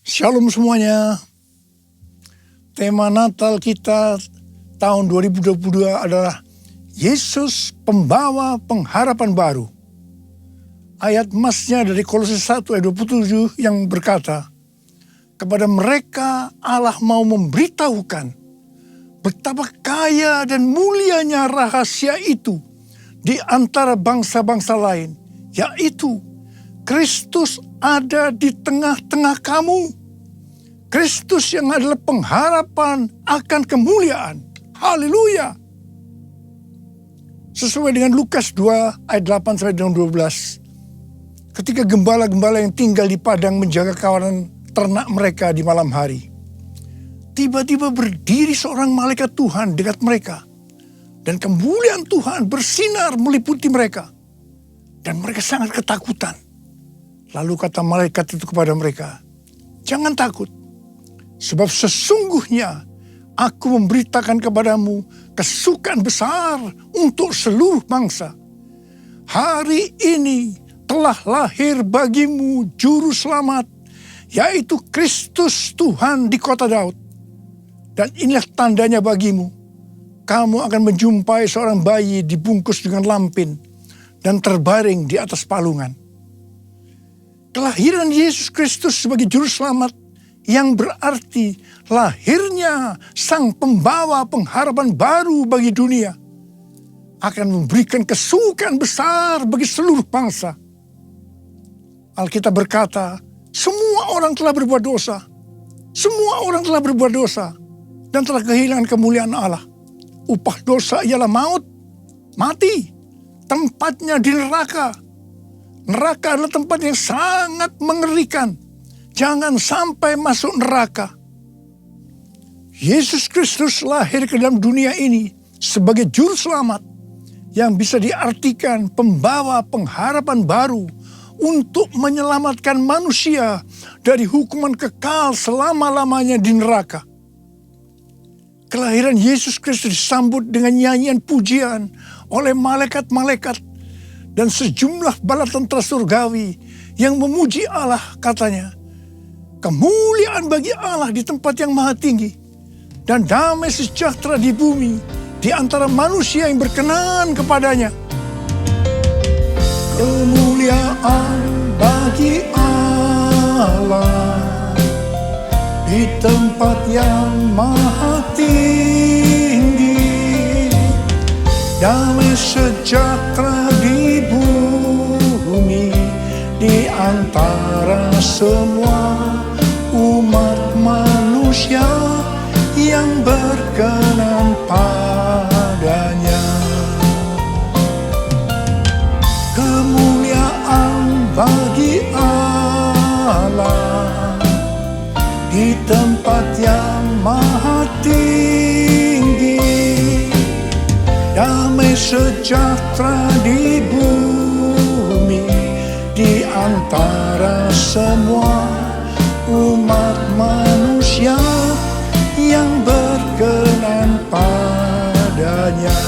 Shalom semuanya. Tema Natal kita tahun 2022 adalah Yesus pembawa pengharapan baru. Ayat emasnya dari Kolose 1 ayat 27 yang berkata, kepada mereka Allah mau memberitahukan betapa kaya dan mulianya rahasia itu di antara bangsa-bangsa lain, yaitu Kristus ada di tengah-tengah kamu. Kristus yang adalah pengharapan akan kemuliaan. Haleluya. Sesuai dengan Lukas 2 ayat 8 sampai dengan 12. Ketika gembala-gembala yang tinggal di padang menjaga kawanan ternak mereka di malam hari, tiba-tiba berdiri seorang malaikat Tuhan dekat mereka. Dan kemuliaan Tuhan bersinar meliputi mereka. Dan mereka sangat ketakutan. Lalu kata malaikat itu kepada mereka, jangan takut, sebab sesungguhnya aku memberitakan kepadamu kesukaan besar untuk seluruh bangsa. Hari ini telah lahir bagimu juru selamat, yaitu Kristus Tuhan di kota Daud. Dan inilah tandanya bagimu, kamu akan menjumpai seorang bayi dibungkus dengan lampin dan terbaring di atas palungan. Kelahiran Yesus Kristus sebagai juru selamat yang berarti lahirnya sang pembawa pengharapan baru bagi dunia akan memberikan kesukaan besar bagi seluruh bangsa. Alkitab berkata, semua orang telah berbuat dosa. Semua orang telah berbuat dosa dan telah kehilangan kemuliaan Allah. Upah dosa ialah maut, mati, tempatnya di neraka. Neraka adalah tempat yang sangat mengerikan. Jangan sampai masuk neraka. Yesus Kristus lahir ke dalam dunia ini sebagai juru selamat yang bisa diartikan pembawa pengharapan baru untuk menyelamatkan manusia dari hukuman kekal selama-lamanya di neraka. Kelahiran Yesus Kristus disambut dengan nyanyian pujian oleh malaikat-malaikat dan sejumlah bala tentara surgawi yang memuji Allah, katanya, kemuliaan bagi Allah di tempat yang maha tinggi dan damai sejahtera di bumi di antara manusia yang berkenan kepadanya. Kemuliaan bagi Allah di tempat yang maha tinggi, damai sejahtera di bumi di antara semua umat manusia yang berkenan padanya. Kemuliaan bagi Allah di tempat yang maha tinggi, damai sejahtera di bumi di antara semua umat manusia yang berkenan padanya.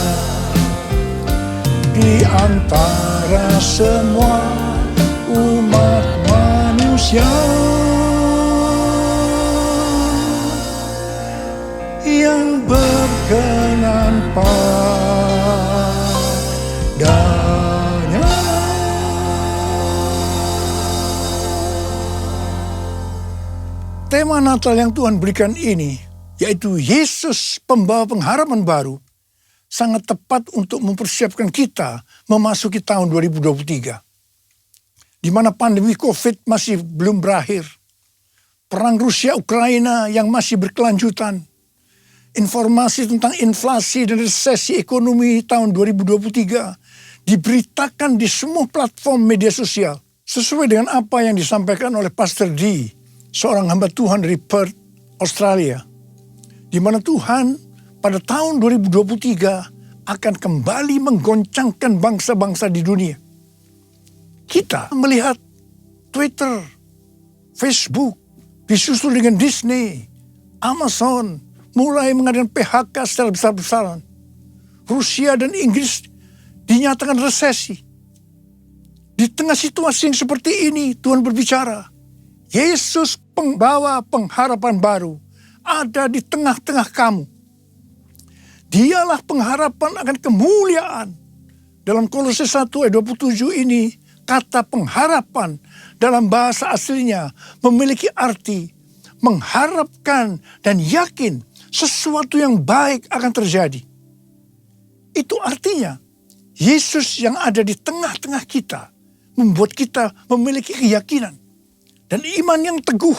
Di antara semua umat manusia yang berkenan padanya. Tema Natal yang Tuhan berikan ini, yaitu Yesus pembawa pengharapan baru, sangat tepat untuk mempersiapkan kita memasuki tahun 2023. Di mana pandemi COVID masih belum berakhir. Perang Rusia-Ukraina yang masih berkelanjutan. Informasi tentang inflasi dan resesi ekonomi tahun 2023 diberitakan di semua platform media sosial. Sesuai dengan apa yang disampaikan oleh Pastor D, seorang hamba Tuhan dari Perth, Australia. Di mana Tuhan pada tahun 2023 akan kembali menggoncangkan bangsa-bangsa di dunia. Kita melihat Twitter, Facebook, disusul dengan Disney, Amazon, mulai mengadakan PHK secara besar-besaran. Rusia dan Inggris dinyatakan resesi. Di tengah situasi yang seperti ini, Tuhan berbicara, Yesus pembawa pengharapan baru ada di tengah-tengah kamu. Dialah pengharapan akan kemuliaan. Dalam Kolose 1 ayat 27 ini, kata pengharapan dalam bahasa aslinya memiliki arti mengharapkan dan yakin sesuatu yang baik akan terjadi. Itu artinya Yesus yang ada di tengah-tengah kita membuat kita memiliki keyakinan dan iman yang teguh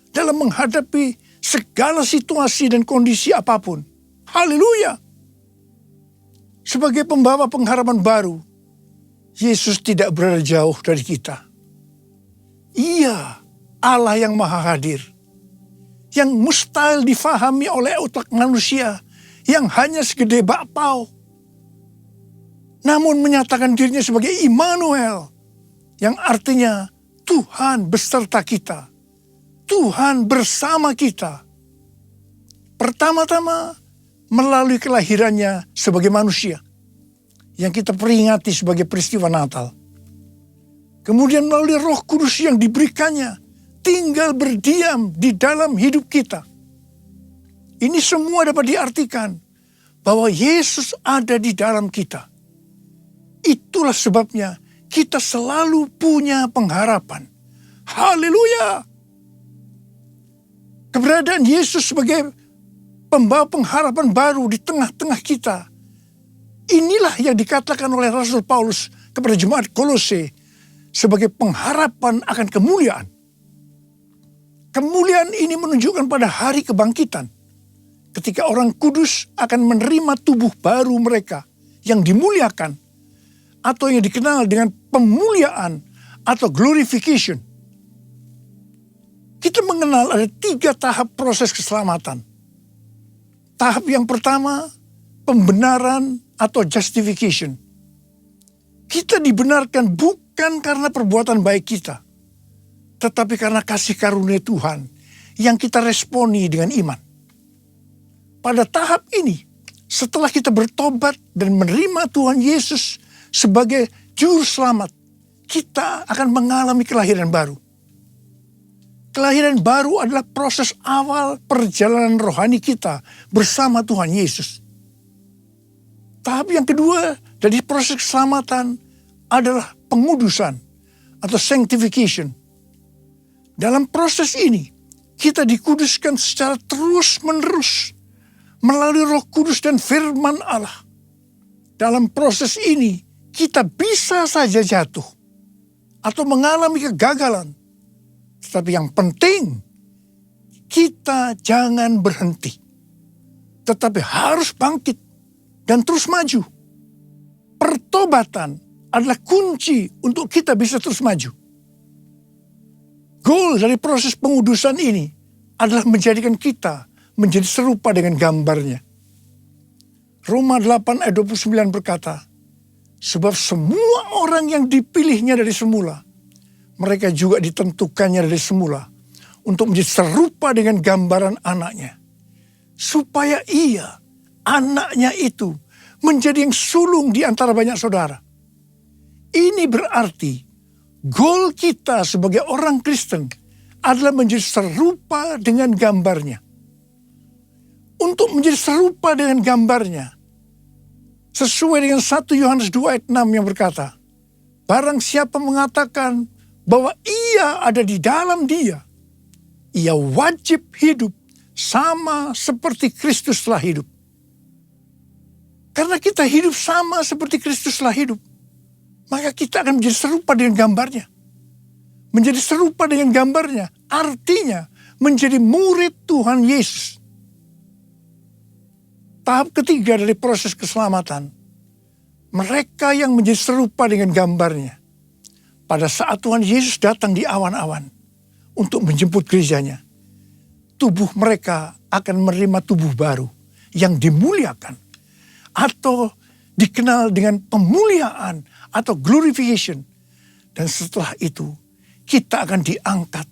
dalam menghadapi segala situasi dan kondisi apapun. Haleluya! Sebagai pembawa pengharapan baru, Yesus tidak berada jauh dari kita. Ia Allah yang maha hadir, yang mustahil difahami oleh otak manusia yang hanya segede bakpao, namun menyatakan dirinya sebagai Immanuel, yang artinya Tuhan beserta kita, Tuhan bersama kita. Pertama-tama melalui kelahirannya sebagai manusia, yang kita peringati sebagai peristiwa Natal. Kemudian melalui Roh Kudus yang diberikannya, tinggal berdiam di dalam hidup kita. Ini semua dapat diartikan bahwa Yesus ada di dalam kita. Itulah sebabnya kita selalu punya pengharapan. Haleluya! Keberadaan Yesus sebagai pembawa pengharapan baru di tengah-tengah kita. Inilah yang dikatakan oleh Rasul Paulus kepada jemaat Kolose sebagai pengharapan akan kemuliaan. Kemuliaan ini menunjukkan pada hari kebangkitan, ketika orang kudus akan menerima tubuh baru mereka yang dimuliakan, atau yang dikenal dengan pemuliaan atau glorification. Kita mengenal ada 3 tahap proses keselamatan. Tahap yang pertama, pembenaran atau justification. Kita dibenarkan bukan karena perbuatan baik kita, tetapi karena kasih karunia Tuhan yang kita responi dengan iman. Pada tahap ini, setelah kita bertobat dan menerima Tuhan Yesus sebagai juru selamat, kita akan mengalami kelahiran baru. Kelahiran baru adalah proses awal perjalanan rohani kita bersama Tuhan Yesus. Tahap yang kedua dari proses keselamatan adalah pengudusan atau sanctification. Dalam proses ini, kita dikuduskan secara terus-menerus melalui Roh Kudus dan firman Allah. Dalam proses ini, kita bisa saja jatuh atau mengalami kegagalan. Tetapi yang penting, kita jangan berhenti. Tetapi harus bangkit dan terus maju. Pertobatan adalah kunci untuk kita bisa terus maju. Goal dari proses pengudusan ini adalah menjadikan kita menjadi serupa dengan gambarnya. Roma 8 ayat 29 berkata, sebab semua orang yang dipilihnya dari semula, mereka juga ditentukannya dari semula untuk menjadi serupa dengan gambaran anaknya. Supaya ia, anaknya itu, menjadi yang sulung di antara banyak saudara. Ini berarti goal kita sebagai orang Kristen adalah menjadi serupa dengan gambarnya. Untuk menjadi serupa dengan gambarnya, sesuai dengan 1 Yohanes 2 ayat 6 yang berkata, barang siapa mengatakan bahwa ia ada di dalam dia, ia wajib hidup sama seperti Kristus telah hidup. Karena kita hidup sama seperti Kristus telah hidup, maka kita akan menjadi serupa dengan gambarnya. Menjadi serupa dengan gambarnya artinya menjadi murid Tuhan Yesus. Tahap ketiga dari proses keselamatan, mereka yang menjadi serupa dengan gambarnya. Pada saat Tuhan Yesus datang di awan-awan untuk menjemput gerejanya, tubuh mereka akan menerima tubuh baru yang dimuliakan atau dikenal dengan pemuliaan atau glorification. Dan setelah itu kita akan diangkat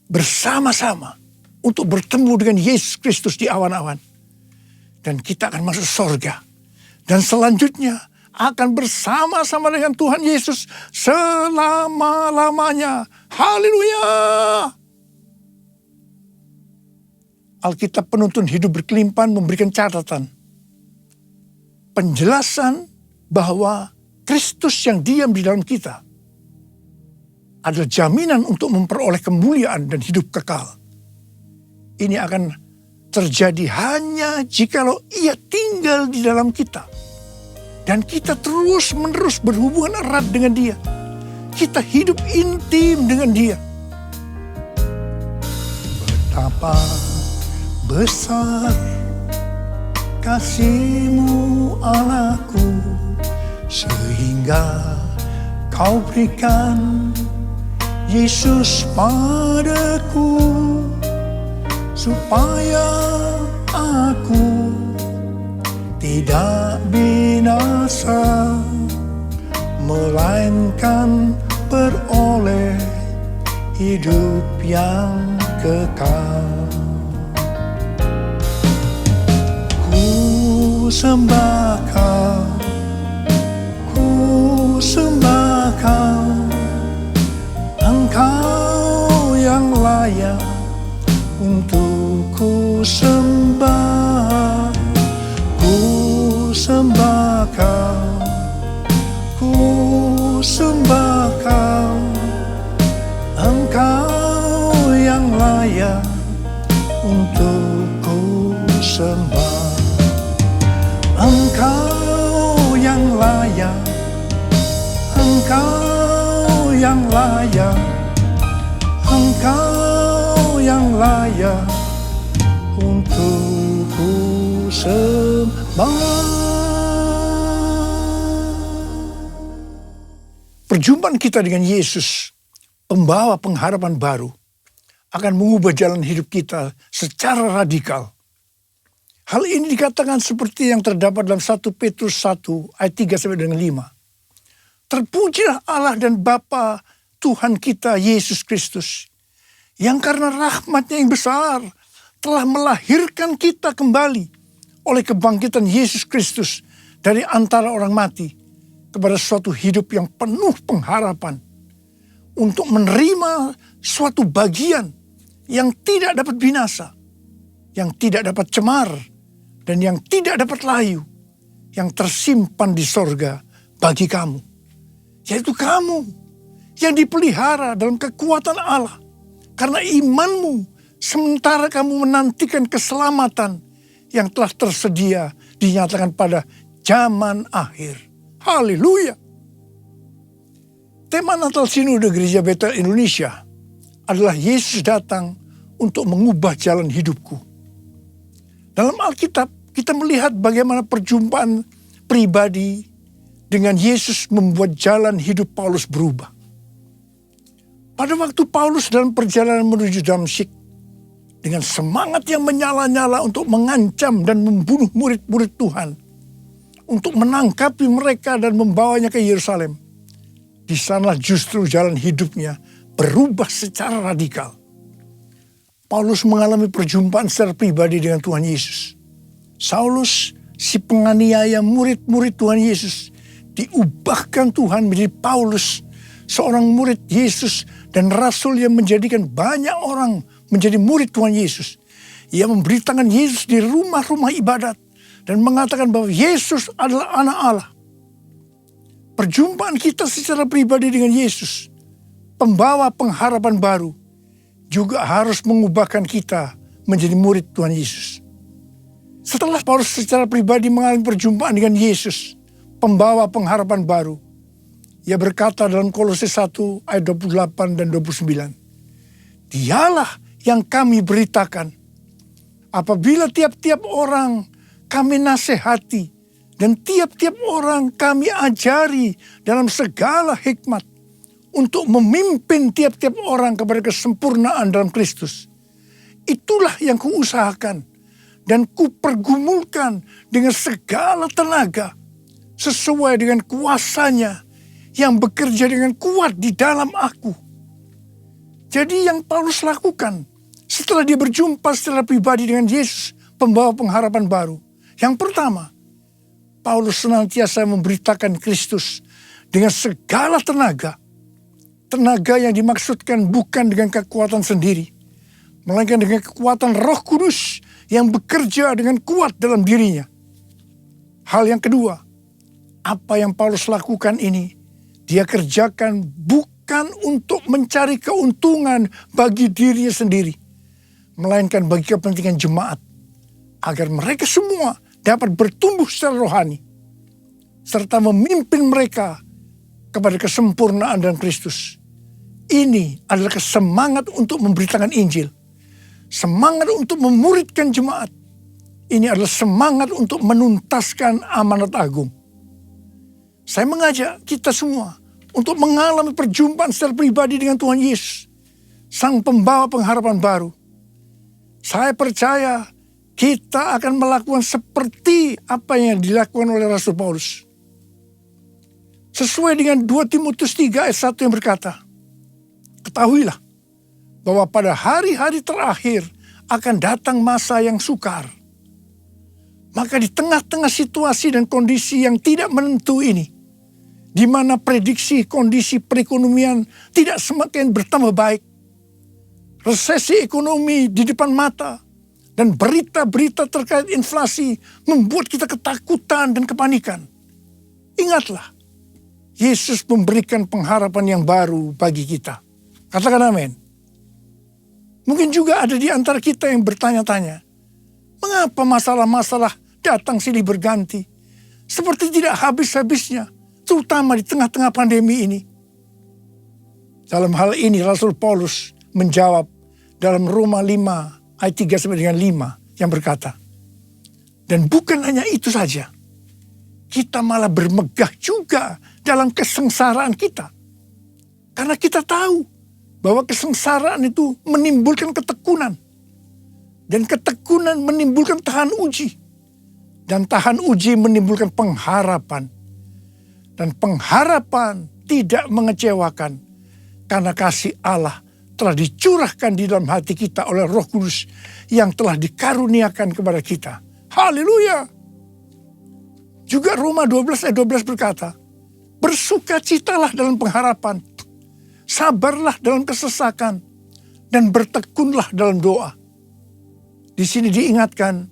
bersama-sama untuk bertemu dengan Yesus Kristus di awan-awan. Dan kita akan masuk surga. Dan selanjutnya akan bersama-sama dengan Tuhan Yesus selama-lamanya. Haleluya! Alkitab Penuntun Hidup Berkelimpahan memberikan catatan. Penjelasan bahwa Kristus yang diam di dalam kita adalah jaminan untuk memperoleh kemuliaan dan hidup kekal. Ini akan terjadi hanya jikalau Ia tinggal di dalam kita. Dan kita terus-menerus berhubungan erat dengan Dia. Kita hidup intim dengan Dia. Betapa besar kasih-Mu Allahku, sehingga Kau berikan Yesus padaku, supaya aku tidak binasa, melainkan beroleh hidup yang kekal. Ku sembah Kau, ku sembah Kau, Engkau yang layak untuk ku sembah. Ku sembah Kau, ku sembah Kau, Engkau yang layak untuk ku sembah. Engkau yang layak, Engkau yang layak, Engkau yang layak untuk ku sembah. Perjumpaan kita dengan Yesus, pembawa pengharapan baru, akan mengubah jalan hidup kita secara radikal. Hal ini dikatakan seperti yang terdapat dalam 1 Petrus 1 ayat 3-5. Terpujilah Allah dan Bapa Tuhan kita Yesus Kristus, yang karena rahmat-Nya yang besar telah melahirkan kita kembali oleh kebangkitan Yesus Kristus dari antara orang mati kepada suatu hidup yang penuh pengharapan, untuk menerima suatu bagian yang tidak dapat binasa, yang tidak dapat cemar, dan yang tidak dapat layu, yang tersimpan di sorga bagi kamu. Yaitu kamu yang dipelihara dalam kekuatan Allah karena imanmu, sementara kamu menantikan keselamatan yang telah tersedia dinyatakan pada zaman akhir. Haleluya! Tema Natal Sinode Gereja Betel Indonesia adalah Yesus datang untuk mengubah jalan hidupku. Dalam Alkitab kita melihat bagaimana perjumpaan pribadi dengan Yesus membuat jalan hidup Paulus berubah. Pada waktu Paulus dalam perjalanan menuju Damsyik, dengan semangat yang menyala-nyala untuk mengancam dan membunuh murid-murid Tuhan, untuk menangkapi mereka dan membawanya ke Yerusalem, di sana justru jalan hidupnya berubah secara radikal. Paulus mengalami perjumpaan secara pribadi dengan Tuhan Yesus. Saulus, si penganiaya murid-murid Tuhan Yesus, diubahkan Tuhan menjadi Paulus, seorang murid Yesus dan rasul yang menjadikan banyak orang menjadi murid Tuhan Yesus. Ia memberitakan Yesus di rumah-rumah ibadat dan mengatakan bahwa Yesus adalah anak Allah. Perjumpaan kita secara pribadi dengan Yesus, pembawa pengharapan baru, juga harus mengubahkan kita menjadi murid Tuhan Yesus. Setelah Paulus secara pribadi mengalami perjumpaan dengan Yesus, pembawa pengharapan baru, ia berkata dalam Kolose 1 ayat 28 dan 29, Dialah yang kami beritakan, apabila tiap-tiap orang kami nasihati, dan tiap-tiap orang kami ajari dalam segala hikmat, untuk memimpin tiap-tiap orang kepada kesempurnaan dalam Kristus. Itulah yang kuusahakan dan kupergumulkan dengan segala tenaga, sesuai dengan kuasanya yang bekerja dengan kuat di dalam aku. Jadi yang Paulus lakukan setelah dia berjumpa secara pribadi dengan Yesus, pembawa pengharapan baru. Yang pertama, Paulus senantiasa memberitakan Kristus dengan segala tenaga. Tenaga yang dimaksudkan bukan dengan kekuatan sendiri, melainkan dengan kekuatan Roh Kudus yang bekerja dengan kuat dalam dirinya. Hal yang kedua, apa yang Paulus lakukan ini, dia kerjakan bukan untuk mencari keuntungan bagi dirinya sendiri, melainkan bagi kepentingan jemaat, agar mereka semua dapat bertumbuh secara rohani, serta memimpin mereka kepada kesempurnaan dalam Kristus. Ini adalah semangat untuk memberitakan Injil, semangat untuk memuridkan jemaat. Ini adalah semangat untuk menuntaskan amanat agung. Saya mengajak kita semua untuk mengalami perjumpaan secara pribadi dengan Tuhan Yesus, Sang Pembawa pengharapan baru. Saya percaya kita akan melakukan seperti apa yang dilakukan oleh Rasul Paulus. Sesuai dengan 2 Timotius 3 ayat 1 yang berkata, ketahuilah bahwa pada hari-hari terakhir akan datang masa yang sukar. Maka di tengah-tengah situasi dan kondisi yang tidak menentu ini, di mana prediksi kondisi perekonomian tidak semakin bertambah baik, resesi ekonomi di depan mata, dan berita-berita terkait inflasi membuat kita ketakutan dan kepanikan. Ingatlah, Yesus memberikan pengharapan yang baru bagi kita. Katakan amin. Mungkin juga ada di antara kita yang bertanya-tanya, mengapa masalah-masalah datang silih berganti, seperti tidak habis-habisnya, terutama di tengah-tengah pandemi ini. Dalam hal ini Rasul Paulus menjawab dalam Roma 5 ayat 3 sampai dengan 5 yang berkata, dan bukan hanya itu saja, kita malah bermegah juga dalam kesengsaraan kita. Karena kita tahu bahwa kesengsaraan itu menimbulkan ketekunan. Dan ketekunan menimbulkan tahan uji. Dan tahan uji menimbulkan pengharapan. Dan pengharapan tidak mengecewakan. Karena kasih Allah telah dicurahkan di dalam hati kita oleh Roh Kudus yang telah dikaruniakan kepada kita. Haleluya! Juga Roma 12 ayat 12 berkata, bersukacitalah dalam pengharapan, sabarlah dalam kesesakan, dan bertekunlah dalam doa. Di sini diingatkan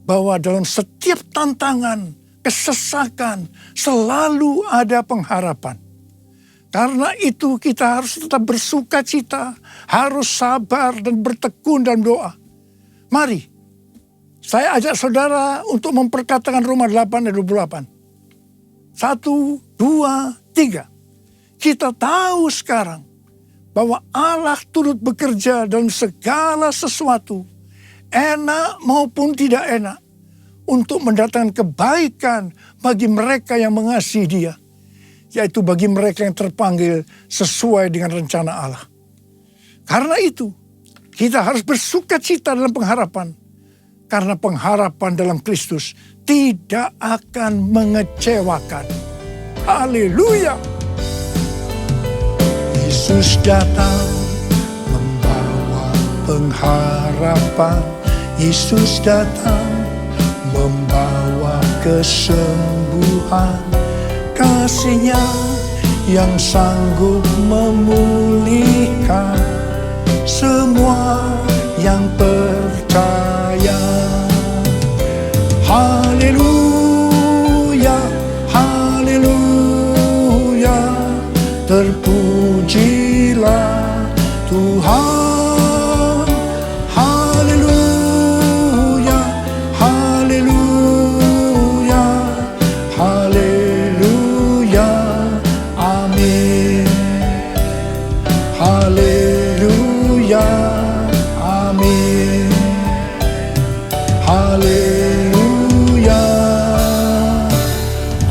bahwa dalam setiap tantangan, kesesakan, selalu ada pengharapan. Karena itu kita harus tetap bersukacita, harus sabar dan bertekun dalam doa. Mari, saya ajak saudara untuk memperkatakan Roma 8 ayat 28. 1, 2, 3. Kita tahu sekarang bahwa Allah turut bekerja dalam segala sesuatu, enak maupun tidak enak, untuk mendatangkan kebaikan bagi mereka yang mengasihi Dia, yaitu bagi mereka yang terpanggil sesuai dengan rencana Allah. Karena itu, kita harus bersukacita dalam pengharapan, karena pengharapan dalam Kristus tidak akan mengecewakan. Haleluya! Yesus datang membawa pengharapan. Yesus datang membawa kesembuhan. Kasih-Nya yang sanggup memulihkan semua yang percaya. Haleluya, haleluya, terpujilah Tuhan. Haleluya, haleluya, haleluya, amin. Haleluya, amin. Haleluya,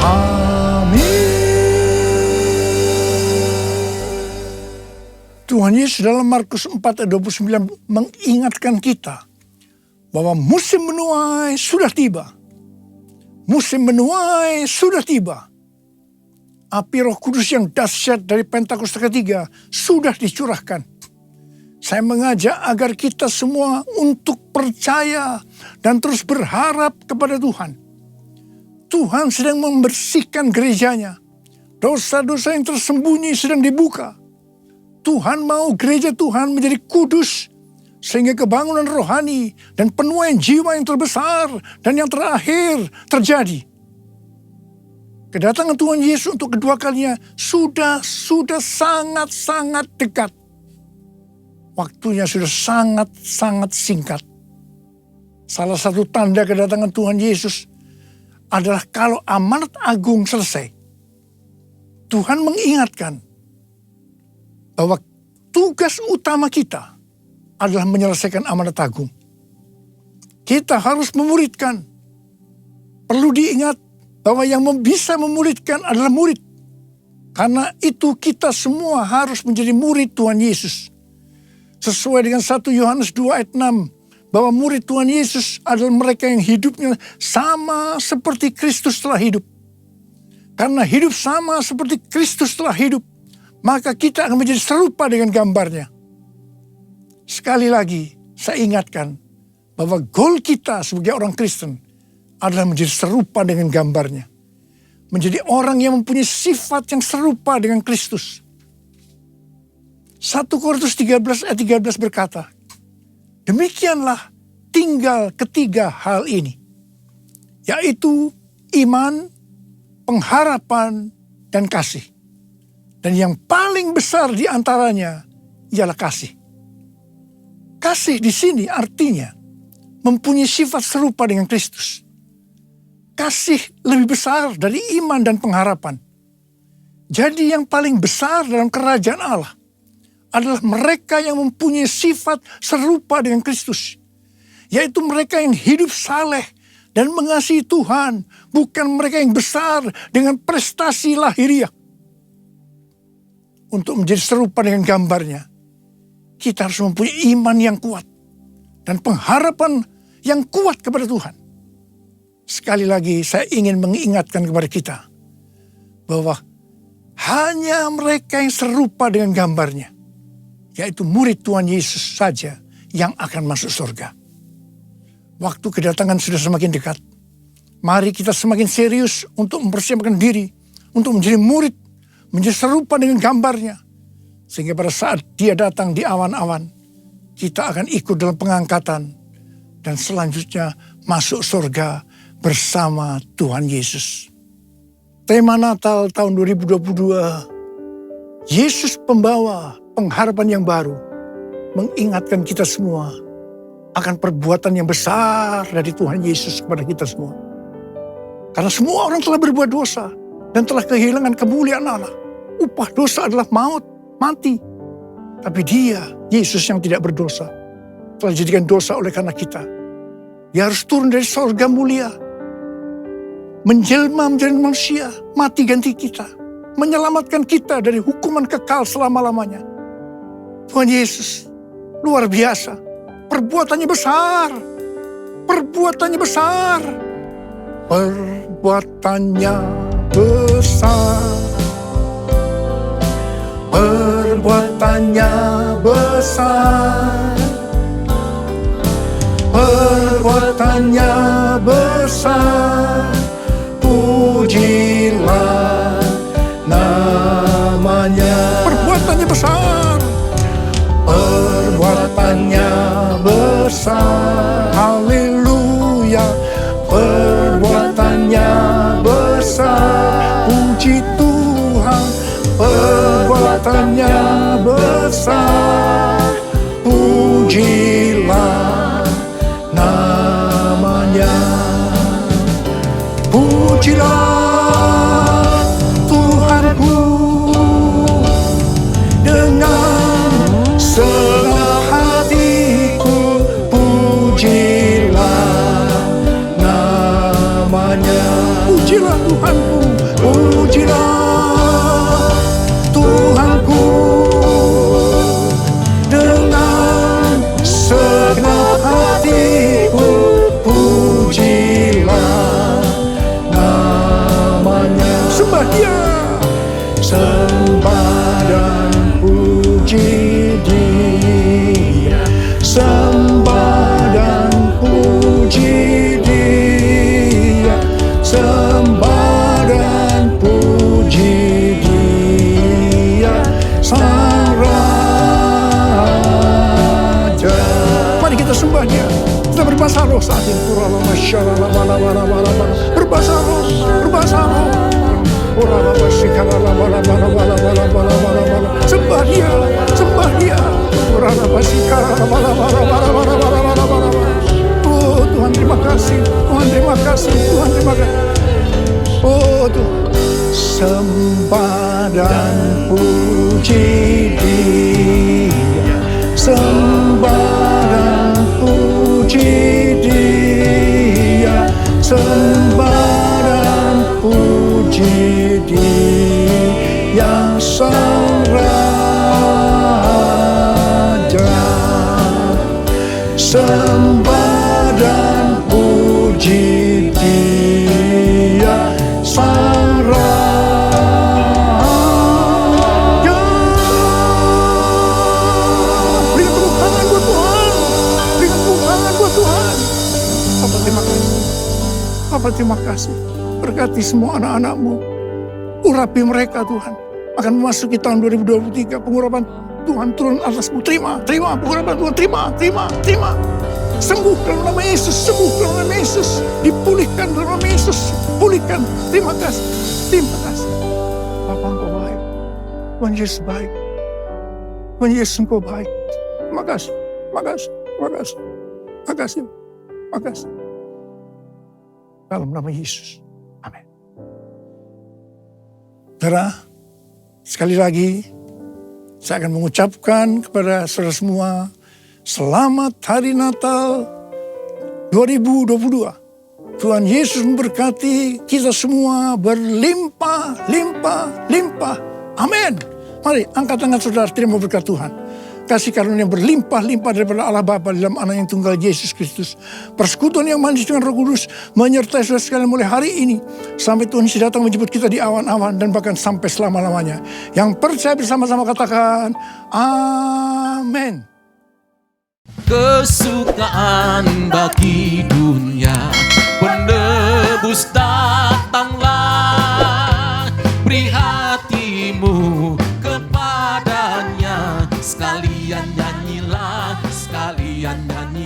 amin. Tuhan Yesus dalam Markus 4 ayat 29 mengingatkan kita bahwa musim menuai sudah tiba. Musim menuai sudah tiba. Api Roh Kudus yang dahsyat dari Pentakosta ketiga sudah dicurahkan. Saya mengajak agar kita semua untuk percaya dan terus berharap kepada Tuhan. Tuhan sedang membersihkan gerejanya. Dosa-dosa yang tersembunyi sedang dibuka. Tuhan mau gereja Tuhan menjadi kudus Sehingga kebangunan rohani dan penuaian jiwa yang terbesar dan yang terakhir terjadi. Kedatangan Tuhan Yesus untuk kedua kalinya sudah sangat-sangat dekat. Waktunya sudah sangat-sangat singkat. Salah satu tanda kedatangan Tuhan Yesus adalah kalau amanat agung selesai. Tuhan mengingatkan bahwa tugas utama kita adalah menyelesaikan amanat agung. Kita harus memuridkan. Perlu diingat bahwa yang bisa memuridkan adalah murid. Karena itu kita semua harus menjadi murid Tuhan Yesus. Sesuai dengan 1 Yohanes 2 ayat 6. Bahwa murid Tuhan Yesus adalah mereka yang hidupnya sama seperti Kristus telah hidup. Karena hidup sama seperti Kristus telah hidup, maka kita akan menjadi serupa dengan gambarnya. Sekali lagi, saya ingatkan bahwa goal kita sebagai orang Kristen adalah menjadi serupa dengan gambarnya. Menjadi orang yang mempunyai sifat yang serupa dengan Kristus. 1 Korintus 13 ayat 13 berkata, demikianlah tinggal ketiga hal ini, yaitu iman, pengharapan, dan kasih. Dan yang paling besar di antaranya ialah kasih. Kasih di sini artinya mempunyai sifat serupa dengan Kristus. Kasih lebih besar dari iman dan pengharapan. Jadi yang paling besar dalam kerajaan Allah adalah mereka yang mempunyai sifat serupa dengan Kristus. Yaitu mereka yang hidup saleh dan mengasihi Tuhan. Bukan mereka yang besar dengan prestasi lahiriah. Untuk menjadi serupa dengan gambarnya, kita harus mempunyai iman yang kuat dan pengharapan yang kuat kepada Tuhan. Sekali lagi saya ingin mengingatkan kepada kita bahwa hanya mereka yang serupa dengan gambarnya, yaitu murid Tuhan Yesus saja yang akan masuk surga. Waktu kedatangan sudah semakin dekat. Mari kita semakin serius untuk mempersiapkan diri untuk menjadi murid, menjadi serupa dengan gambarnya. Sehingga pada saat dia datang di awan-awan, kita akan ikut dalam pengangkatan. Dan selanjutnya masuk surga bersama Tuhan Yesus. Tema Natal tahun 2022, Yesus pembawa pengharapan yang baru, mengingatkan kita semua akan perbuatan yang besar dari Tuhan Yesus kepada kita semua. Karena semua orang telah berbuat dosa dan telah kehilangan kemuliaan Allah. Upah dosa adalah maut, mati. Tapi dia, Yesus yang tidak berdosa, telah dijadikan dosa oleh karena kita. Dia harus turun dari surga mulia, menjelma menjadi manusia, mati ganti kita, menyelamatkan kita dari hukuman kekal selama-lamanya. Tuhan Yesus luar biasa, perbuatannya besar, perbuatannya besar, perbuatannya besar, perbuatannya besar, perbuatannya besar, pujilah namanya. Perbuatannya besar, perbuatannya besar, haleluya. Perbuatannya besar, puji Tuhan. Perbuatannya besar, pujilah namanya. Pujilah Tuhanku dengan segenap hatiku, pujilah namanya. Pujilah Tuhanku, pujilah Tuhanku dengan segenap hatiku, pujilah namanya. Sembah Dia, sembah dan puji Dia, sembah dan puji Dia, sembah dan puji Dia, Sang Raja. saat ini. Berbahasa roh, berbahasa roh. Sembah dia, sembah dia. Oh Tuhan terima kasih, Tuhan terima kasih, Tuhan terima kasih. Oh Tuhan, sembah dan puji Dia, sembah dan puji Dia, sembah dan puji Dia Sang Raja, sembah dan puji Dia Sang Raja. Berikan tepuk tangan buat Tuhan, berikan tepuk tangan buat Tuhan. Bapa terima kasih, Bapa terima kasih. Berkati semua anak-anak-Mu, urapi mereka Tuhan. Akan memasuki tahun 2023, pengurapan Tuhan turun atasmu. Terima, terima pengurapan Tuhan, terima. Sembuh dalam nama Yesus, sembuh dalam nama Yesus. Dipulihkan dalam nama Yesus, pulihkan. Terima kasih, terima kasih. Bapa Engkau baik, Tuhan Yesus baik, Tuhan Yesus Engkau baik. Terima kasih, terima kasih, terima kasih, terima kasih, terima kasih. Dalam nama Yesus, amin. Saudara, sekali lagi saya akan mengucapkan kepada saudara semua, selamat Hari Natal 2022. Tuhan Yesus memberkati kita semua berlimpah, limpah, limpah. Amin. Mari angkat tangan saudara, terima berkat Tuhan. Kasih karunia yang berlimpah-limpah daripada Allah Bapa dalam Anak yang tunggal Yesus Kristus. Persekutuan yang manis dengan Roh Kudus menyertai saudara sekalian mulai hari ini sampai Tuhan Yesus datang menjemput kita di awan-awan dan bahkan sampai selama-lamanya. Yang percaya bersama-sama katakan amin. Kesukaan bagi dunia, penebus datanglah, beri hatimu kepadanya, sekalian nyanyilah, sekalian nyanyi.